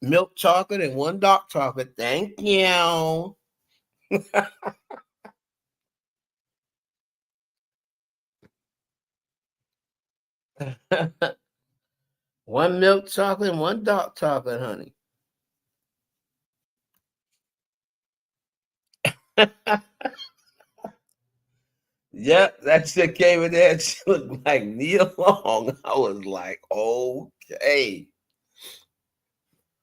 milk chocolate and one dark chocolate. Thank you. One milk chocolate and one dark chocolate, honey. Yep, that shit came in there. She looked like Nia Long. I was like, okay.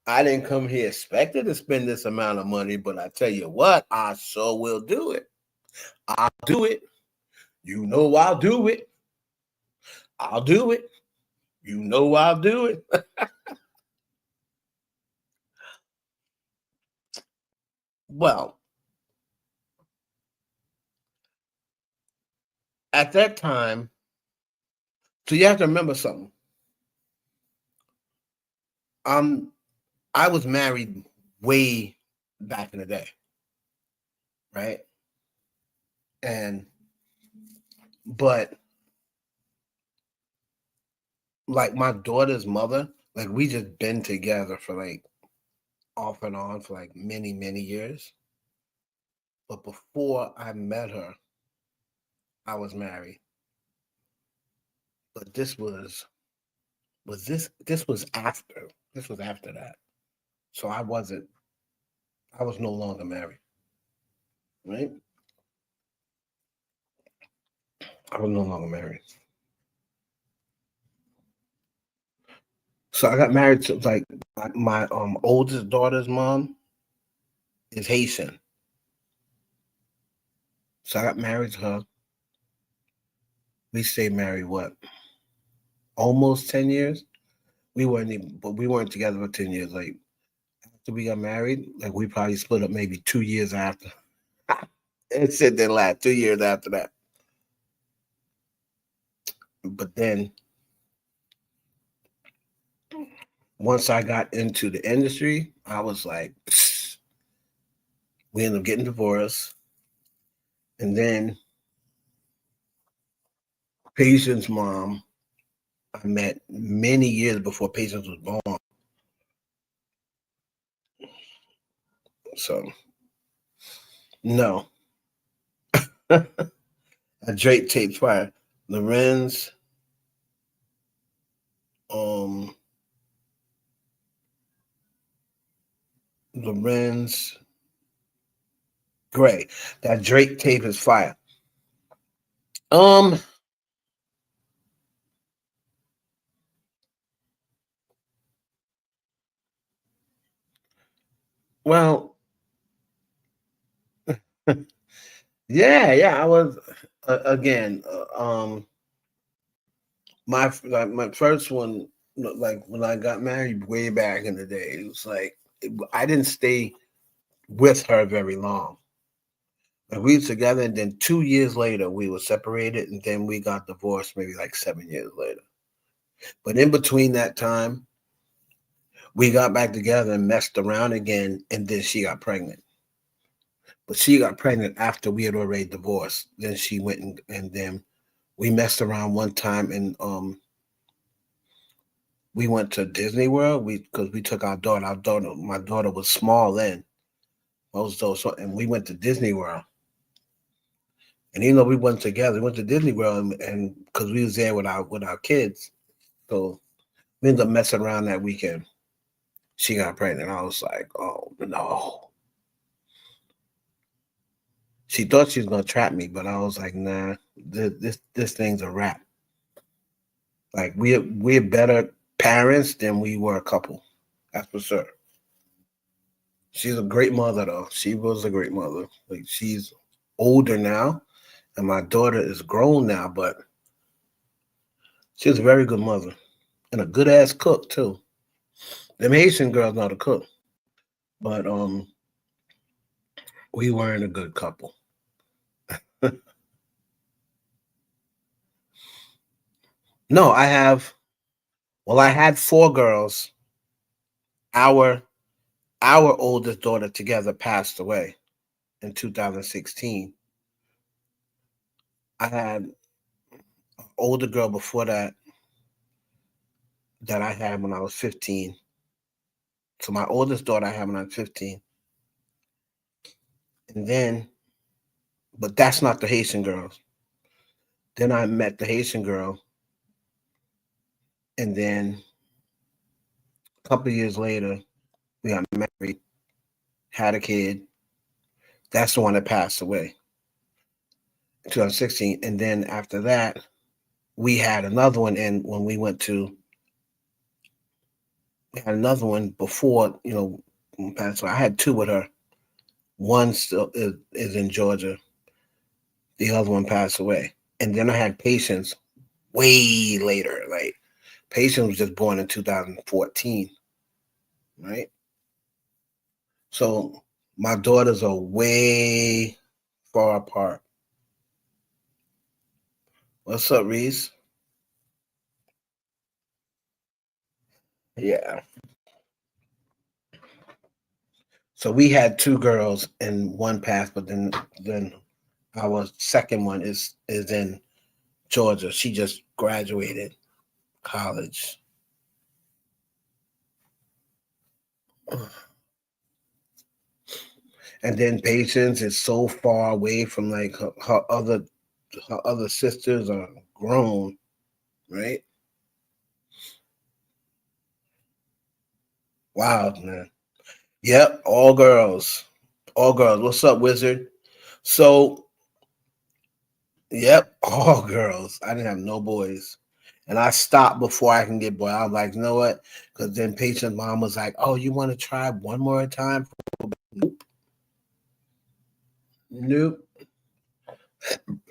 I didn't come here expecting to spend this amount of money, but I tell you what, I sure will do it. I'll do it. You know I'll do it. I'll do it. You know I'll do it. Well, at that time, so you have to remember something. I was married way back in the day, right? And but like my daughter's mother, like we just been together for like off and on for like many, many years. But before I met her, I was married. But this was after. This was after that. So I was no longer married. Right? I was no longer married. So I got married to like my oldest daughter's mom is Haitian. So I got married to her. We stayed married what? Almost 10 years. But we weren't together for 10 years. Like after we got married, like we probably split up maybe 2 years after. It said then last 2 years after that. But then once I got into the industry, I was like, psst. We ended up getting divorced. And then Patient's mom, I met many years before Patience was born. So, no. A Drake tape fire. Lorenz, um, Lorenz Gray. That Drake tape is fire. Um, well, yeah. I was again. My first one, like when I got married way back in the day, it was like I didn't stay with her very long. Like we were together, and then 2 years later we were separated, and then we got divorced maybe like 7 years later. But in between that time, we got back together and messed around again, and then she got pregnant. But she got pregnant after we had already divorced. Then she went and then we messed around one time, and we went to Disney World. Because we took our daughter. My daughter was small then. And we went to Disney World. And even though we went together, we went to Disney World, and because we was there with our kids, so we ended up messing around that weekend. She got pregnant. I was like, oh no. She thought she was gonna trap me, but I was like, nah, this thing's a wrap. Like we're better parents than we were a couple. That's for sure. She's a great mother though. She was a great mother. Like she's older now, and my daughter is grown now, but she's a very good mother and a good ass cook too. Them Haitian girls know to cook, but we weren't a good couple. No, I have. Well, I had four girls. Our our oldest daughter together passed away in 2016. I had an older girl before that I had when I was 15. So my oldest daughter I had when I was 15. And then, but that's not the Haitian girls. Then I met the Haitian girl. And then a couple of years later, we got married, had a kid. That's the one that passed away in 2016. And then after that, we had another one. And when we went to, we had another one before, passed away. I had two with her. One still is in Georgia. The other one passed away. And then I had Patience way later. Like Patience was just born in 2014, right? So my daughters are way far apart. What's up, Reese? Yeah. So we had two girls and one passed, but then our second one is in Georgia. She just graduated college. And then Patience is so far away from like her other sisters are grown, right? Wow, man. Yep, all girls. All girls. What's up, Wizard? So, yep, all girls. I didn't have no boys. And I stopped before I can get boy. I was like, you know what? Because then Patient's mom was like, oh, you want to try one more time? Nope. Nope.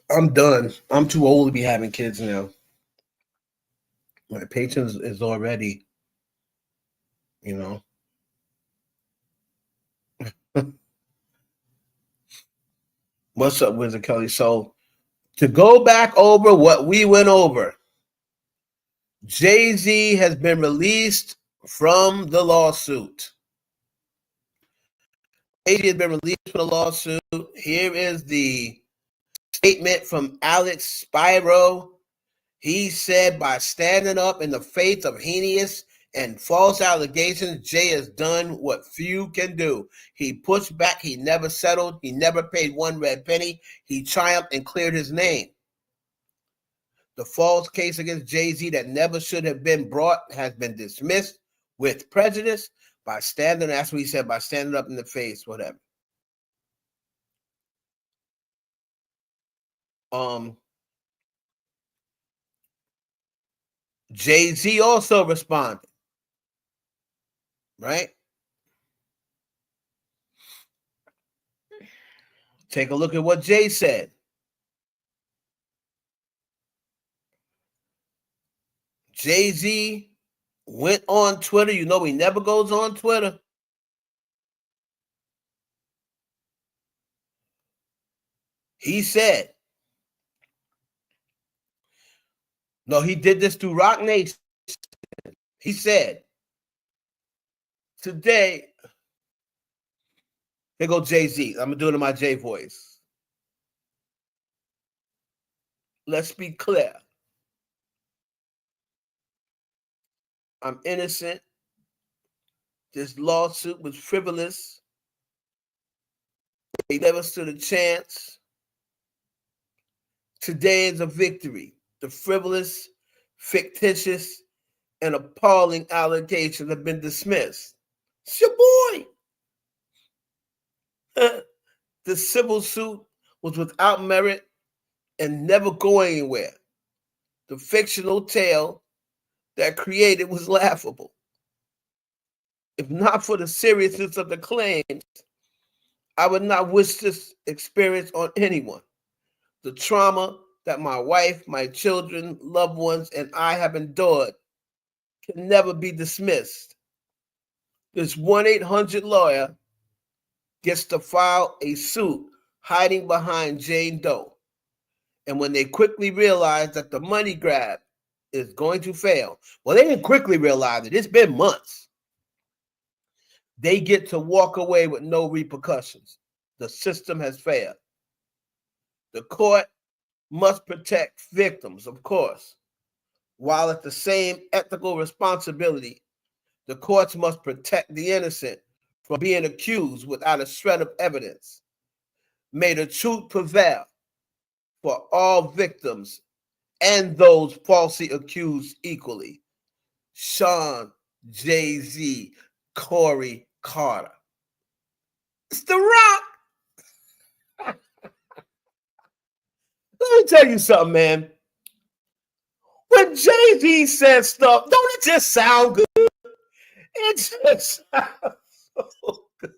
I'm done. I'm too old to be having kids now. My patience is already, you know. What's up, Wizard Kelly? So to go back over what we went over, Jay-Z has been released from the lawsuit. Jay-Z has been released from the lawsuit. Here is the statement from Alex Spiro. He said, by standing up in the face of heinous and false allegations, Jay has done what few can do. He pushed back. He never settled. He never paid one red penny. He triumphed and cleared his name. The false case against Jay-Z that never should have been brought has been dismissed with prejudice by standing, that's what he said, by standing up in the face, whatever. Jay-Z also responded, right? Take a look at what Jay said. Jay-Z went on Twitter. You know he never goes on Twitter. He said, no, he did this through Rock Nation. He said, today, here go Jay-Z. I'm going to do it in my Jay voice. Let's be clear. I'm innocent. This lawsuit was frivolous. They never stood a chance. Today is a victory. The frivolous, fictitious, and appalling allegations have been dismissed. It's your boy. The civil suit was without merit and never going anywhere. The fictional tale that created was laughable. If not for the seriousness of the claims, I would not wish this experience on anyone. The trauma that my wife, my children, loved ones, and I have endured can never be dismissed. This 1-800 lawyer gets to file a suit hiding behind Jane Doe. And when they quickly realize that the money grab is going to fail, well, they didn't quickly realize it. It's been months. They get to walk away with no repercussions. The system has failed. The court must protect victims, of course, while at the same ethical responsibility, the courts must protect the innocent from being accused without a shred of evidence. May the truth prevail for all victims and those falsely accused equally. Sean, Jay-Z, Corey Carter. It's The Rock. Let me tell you something, man. When Jay-Z says stuff, don't it just sound good? It just sounds so good.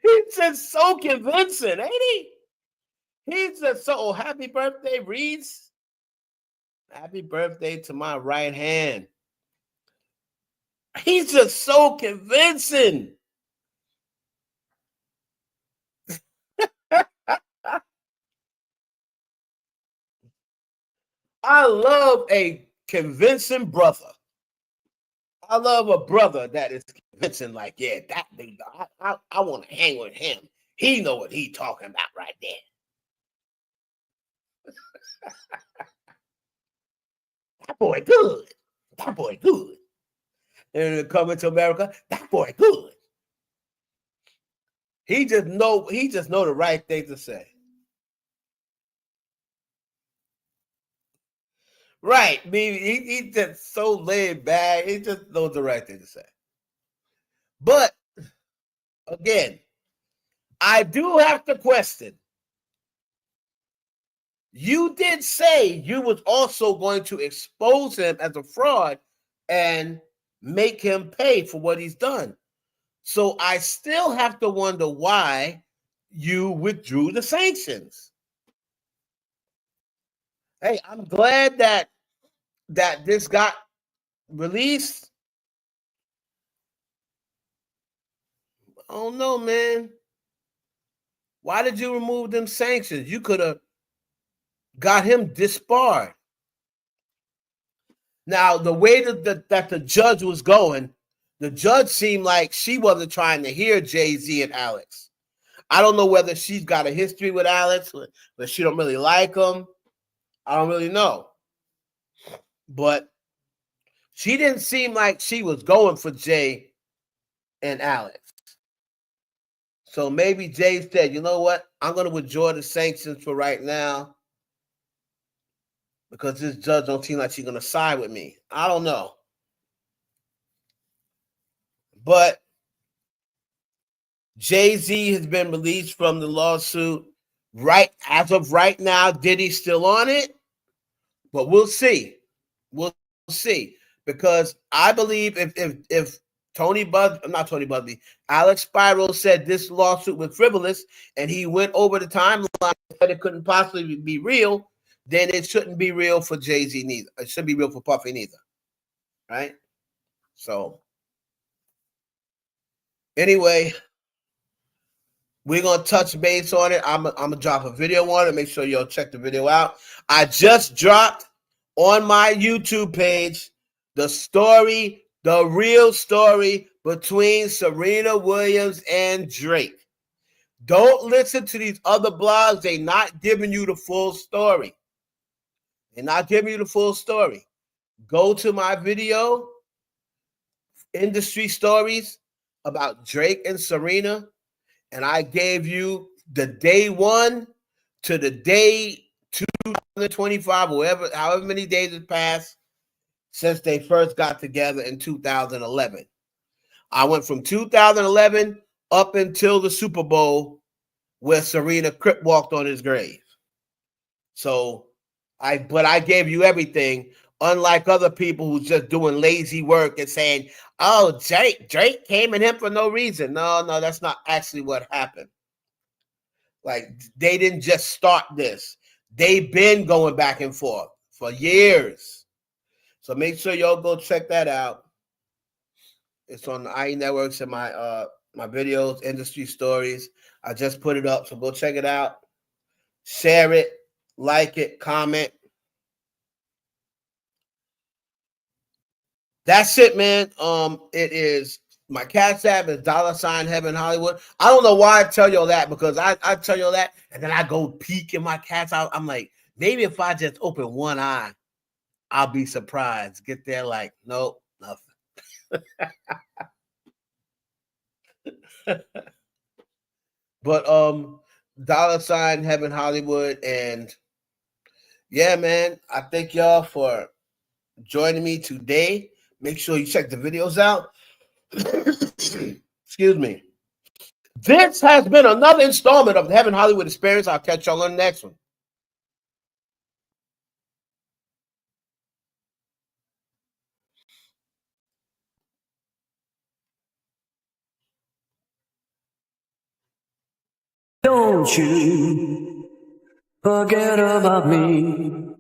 He's just so convincing, ain't he? He's just so, happy birthday, Reese. Happy birthday to my right hand. He's just so convincing. I love a convincing brother. I love a brother that is convincing, like, yeah, that dude, I want to hang with him. He know what he talking about right there. That boy good. That boy good. And coming to America, that boy good. He just know the right thing to say. Right. He just so laid back. He just knows the right thing to say. But again, I do have to question. You did say you was also going to expose him as a fraud and make him pay for what he's done. So I still have to wonder why you withdrew the sanctions. Hey, I'm glad that this got released. I don't know, man. Why did you remove them sanctions? You could have got him disbarred. Now, the way that the judge was going, The judge seemed like she wasn't trying to hear Jay-Z and Alex. I don't know whether she's got a history with Alex, but she don't really like him. I don't really know. But she didn't seem like she was going for Jay and Alex. So maybe Jay said, you know what? I'm going to withdraw the sanctions for right now because this judge don't seem like she's going to side with me. I don't know. But Jay-Z has been released from the lawsuit. Right as of right now, Diddy's still on it, but we'll see. We'll see, because I believe if not Tony Buzbee, Alex Spiro said this lawsuit was frivolous, and he went over the timeline and said it couldn't possibly be real, then it shouldn't be real for Jay-Z neither. It shouldn't be real for Puffy neither, right? So anyway, we're going to touch base on it. I'm going to drop a video on it. Make sure y'all check the video out. I just dropped on my YouTube page the story, the real story between Serena Williams and Drake. Don't listen to these other blogs. They're not giving you the full story. They're not giving you the full story. Go to my video, Industry Stories, about Drake and Serena. And I gave you the day 1 to the day 2025, however many days have passed since they first got together in 2011. I went from 2011 up until the Super Bowl where Serena crip walked on his grave. So I gave you everything, unlike other people who's just doing lazy work and saying, oh, Drake came at him for no reason. No, that's not actually what happened. Like, they didn't just start this. They've been going back and forth for years. So make sure y'all go check that out. It's on the IE Networks and my videos, Industry Stories. I just put it up, so go check it out. Share it, like it, comment. That's it, man. It is my Cash App is $Heaven Hollywood. I don't know why I tell y'all that, because I tell y'all that, and then I go peek in my Cash App. I'm like, maybe if I just open one eye, I'll be surprised. Get there, like, nope, nothing. But $Heaven Hollywood, and yeah, man, I thank y'all for joining me today. Make sure you check the videos out. Excuse me. This has been another installment of the Heaven Hollywood Experience. I'll catch y'all on the next one. Don't you forget about me.